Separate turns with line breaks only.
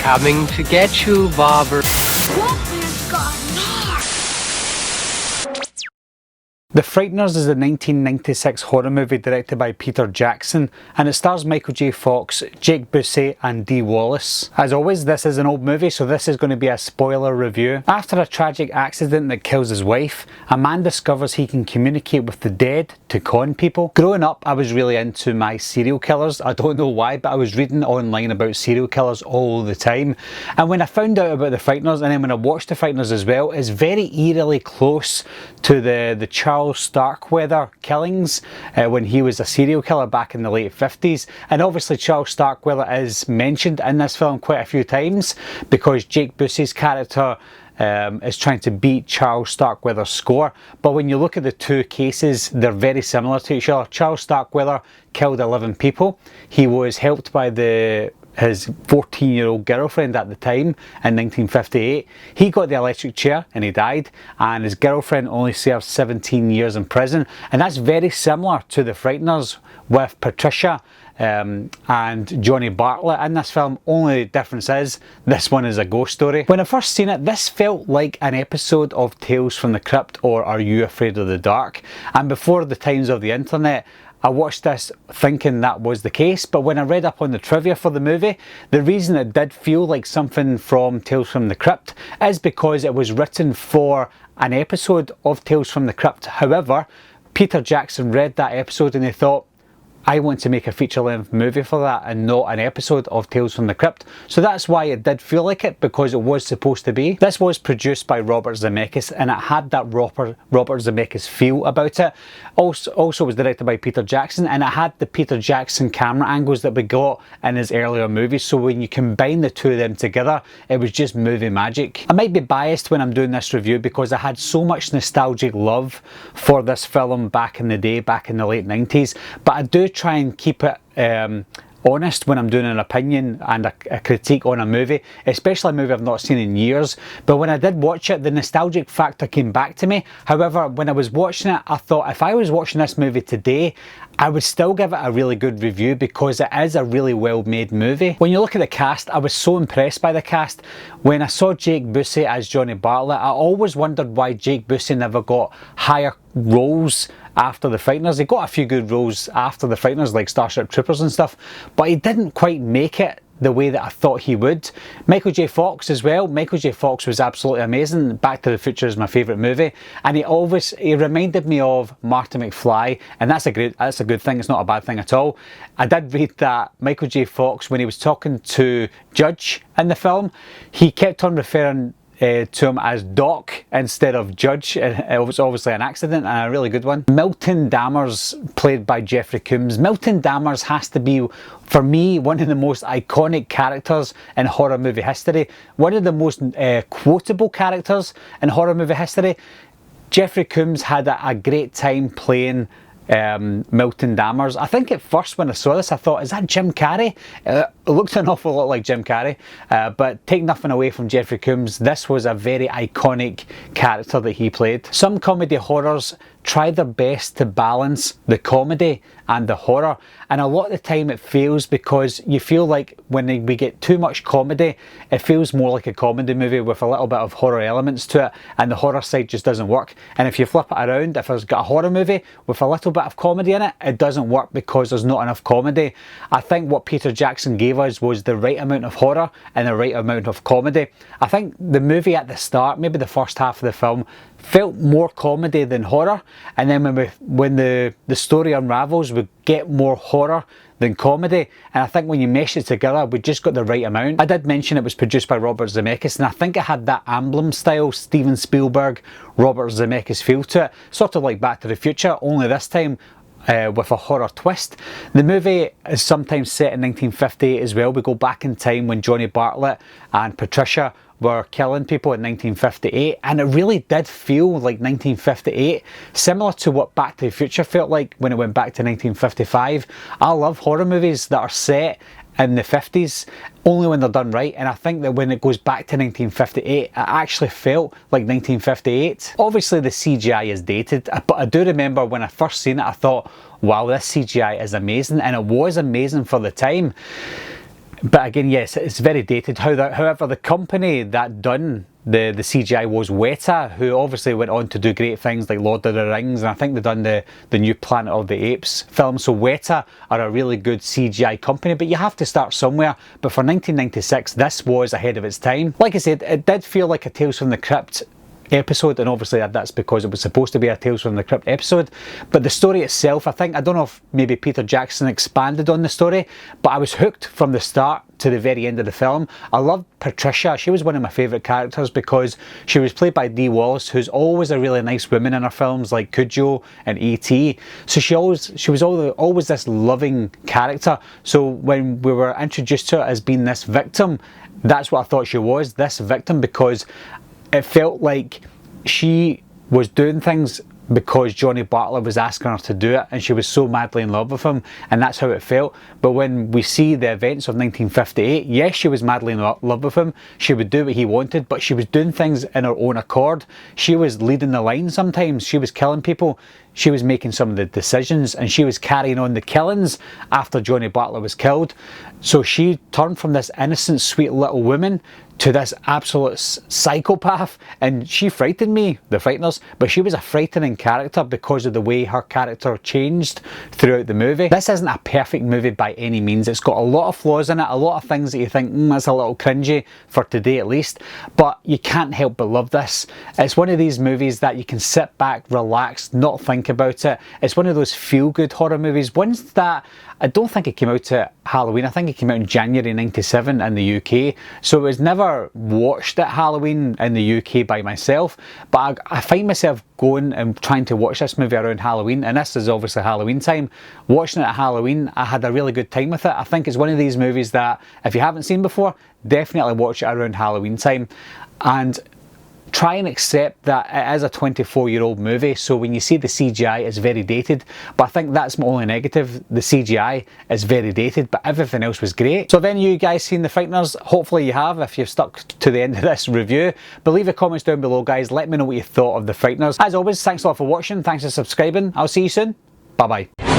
Coming to get you, Bobber.
The Frighteners is a 1996 horror movie directed by Peter Jackson, and it stars Michael J. Fox, Jake Bussey and Dee Wallace. As always, this is an old movie, so this is going to be a spoiler review. After a tragic accident that kills his wife, a man discovers he can communicate with the dead to con people. Growing up, I was really into my serial killers. I don't know why, but I was reading online about serial killers all the time. And when I found out about the Frighteners, and then when I watched the Frighteners as well, it's very eerily close to the Charles Starkweather killings when he was a serial killer back in the late 50s. And obviously Charles Starkweather is mentioned in this film quite a few times because Jake Bussey's character is trying to beat Charles Starkweather's score. But when you look at the two cases, they're very similar to each other. Charles Starkweather killed 11 people. He was helped by his 14-year-old girlfriend at the time in 1958. He got the electric chair and he died, and his girlfriend only served 17 years in prison. And that's very similar to the Frighteners with Patricia and Johnny Bartlett in this film. Only difference is this one is a ghost story. When I first seen it, this felt like an episode of Tales from the Crypt or Are You Afraid of the Dark? And before the times of the internet, I watched this thinking that was the case, but when I read up on the trivia for the movie, the reason it did feel like something from Tales from the Crypt is because it was written for an episode of Tales from the Crypt. However, Peter Jackson read that episode and he thought, I want to make a feature-length movie for that and not an episode of Tales from the Crypt. So that's why it did feel like it, because it was supposed to be. This was produced by Robert Zemeckis and it had that Robert Zemeckis feel about it. Also was directed by Peter Jackson, and it had the Peter Jackson camera angles that we got in his earlier movies. So when you combine the two of them together, it was just movie magic. I might be biased when I'm doing this review because I had so much nostalgic love for this film back in the day, back in the late 90s, but I do try and keep it honest when I'm doing an opinion and a critique on a movie, especially a movie I've not seen in years. But when I did watch it, the nostalgic factor came back to me. However, when I was watching it, I thought if I was watching this movie today, I would still give it a really good review because it is a really well made movie. When you look at the cast, I was so impressed by the cast. When I saw Jake Bussey as Johnny Bartlett, I always wondered why Jake Bussey never got higher roles after the Frighteners. He got a few good roles after the Frighteners, like Starship Troopers and stuff, but he didn't quite make it the way that I thought he would. Michael J. Fox as well. Michael J. Fox was absolutely amazing. Back to the Future is my favourite movie, and he reminded me of Marty McFly, and that's a good thing. It's not a bad thing at all. I did read that Michael J. Fox, when he was talking to Judge in the film, he kept on referring to him as Doc instead of Judge. It was obviously an accident and a really good one. Milton Damers, played by Jeffrey Combs. Milton Damers has to be, for me, one of the most iconic characters in horror movie history. One of the most quotable characters in horror movie history. Jeffrey Combs had a great time playing Milton Damers. I think at first when I saw this, I thought, is that Jim Carrey? It looked an awful lot like Jim Carrey, but take nothing away from Jeffrey Combs, this was a very iconic character that he played. Some comedy horrors try their best to balance the comedy and the horror, and a lot of the time it fails because you feel like when we get too much comedy, it feels more like a comedy movie with a little bit of horror elements to it, and the horror side just doesn't work. And if you flip it around, if it's got a horror movie with a little bit of comedy in it, it doesn't work because there's not enough comedy. I think what Peter Jackson gave us was the right amount of horror and the right amount of comedy. I think the movie at the start, maybe the first half of the film, felt more comedy than horror, and then when the story unravels, we get more horror than comedy, and I think when you mesh it together, we just got the right amount. I did mention it was produced by Robert Zemeckis, and I think it had that Emblem style Steven Spielberg, Robert Zemeckis feel to it, sort of like Back to the Future, only this time with a horror twist. The movie is sometimes set in 1958 as well. We go back in time when Johnny Bartlett and Patricia were killing people in 1958, and it really did feel like 1958, similar to what Back to the Future felt like when it went back to 1955. I love horror movies that are set in the 50s, only when they're done right, and I think that when it goes back to 1958, it actually felt like 1958. Obviously the CGI is dated, but I do remember when I first seen it, I thought, wow, this CGI is amazing, and it was amazing for the time. But again, yes, it's very dated. However, the company that done the CGI was Weta, who obviously went on to do great things like Lord of the Rings, and I think they've done the new Planet of the Apes film. So Weta are a really good CGI company, but you have to start somewhere. But for 1996, this was ahead of its time. Like I said, it did feel like a Tales from the Crypt episode, and obviously that's because it was supposed to be a Tales from the Crypt episode. But the story itself, I don't know if maybe Peter Jackson expanded on the story, but I was hooked from the start to the very end of the film. I loved Patricia. She was one of my favourite characters because she was played by Dee Wallace, who's always a really nice woman in her films like Cujo and E.T. So she was always this loving character. So when we were introduced to her as being this victim, that's what I thought she was, this victim, because it felt like she was doing things because Johnny Bartlett was asking her to do it, and she was so madly in love with him, and that's how it felt. But when we see the events of 1958, yes, she was madly in love with him. She would do what he wanted, but she was doing things in her own accord. She was leading the line sometimes. She was killing people. She was making some of the decisions, and she was carrying on the killings after Johnny Bartlett was killed. So she turned from this innocent, sweet little woman to this absolute psychopath, and she frightened me, the Frighteners, but she was a frightening character because of the way her character changed throughout the movie. This isn't a perfect movie by any means. It's got a lot of flaws in it, a lot of things that you think, that's a little cringy, for today at least, but you can't help but love this. It's one of these movies that you can sit back, relax, not think about it. It's one of those feel-good horror movies, ones that I don't think it came out at Halloween. I think it came out in January 97 in the UK. So it was never watched at Halloween in the UK by myself. But I find myself going and trying to watch this movie around Halloween. And this is obviously Halloween time. Watching it at Halloween, I had a really good time with it. I think it's one of these movies that if you haven't seen before, definitely watch it around Halloween time. And try and accept that it is a 24-year-old movie, so when you see the CGI, it's very dated. But I think that's my only negative. The CGI is very dated, but everything else was great. So have any of you guys seen The Frighteners? Hopefully you have, if you've stuck to the end of this review. But leave your comments down below, guys. Let me know what you thought of The Frighteners. As always, thanks a lot for watching. Thanks for subscribing. I'll see you soon. Bye-bye.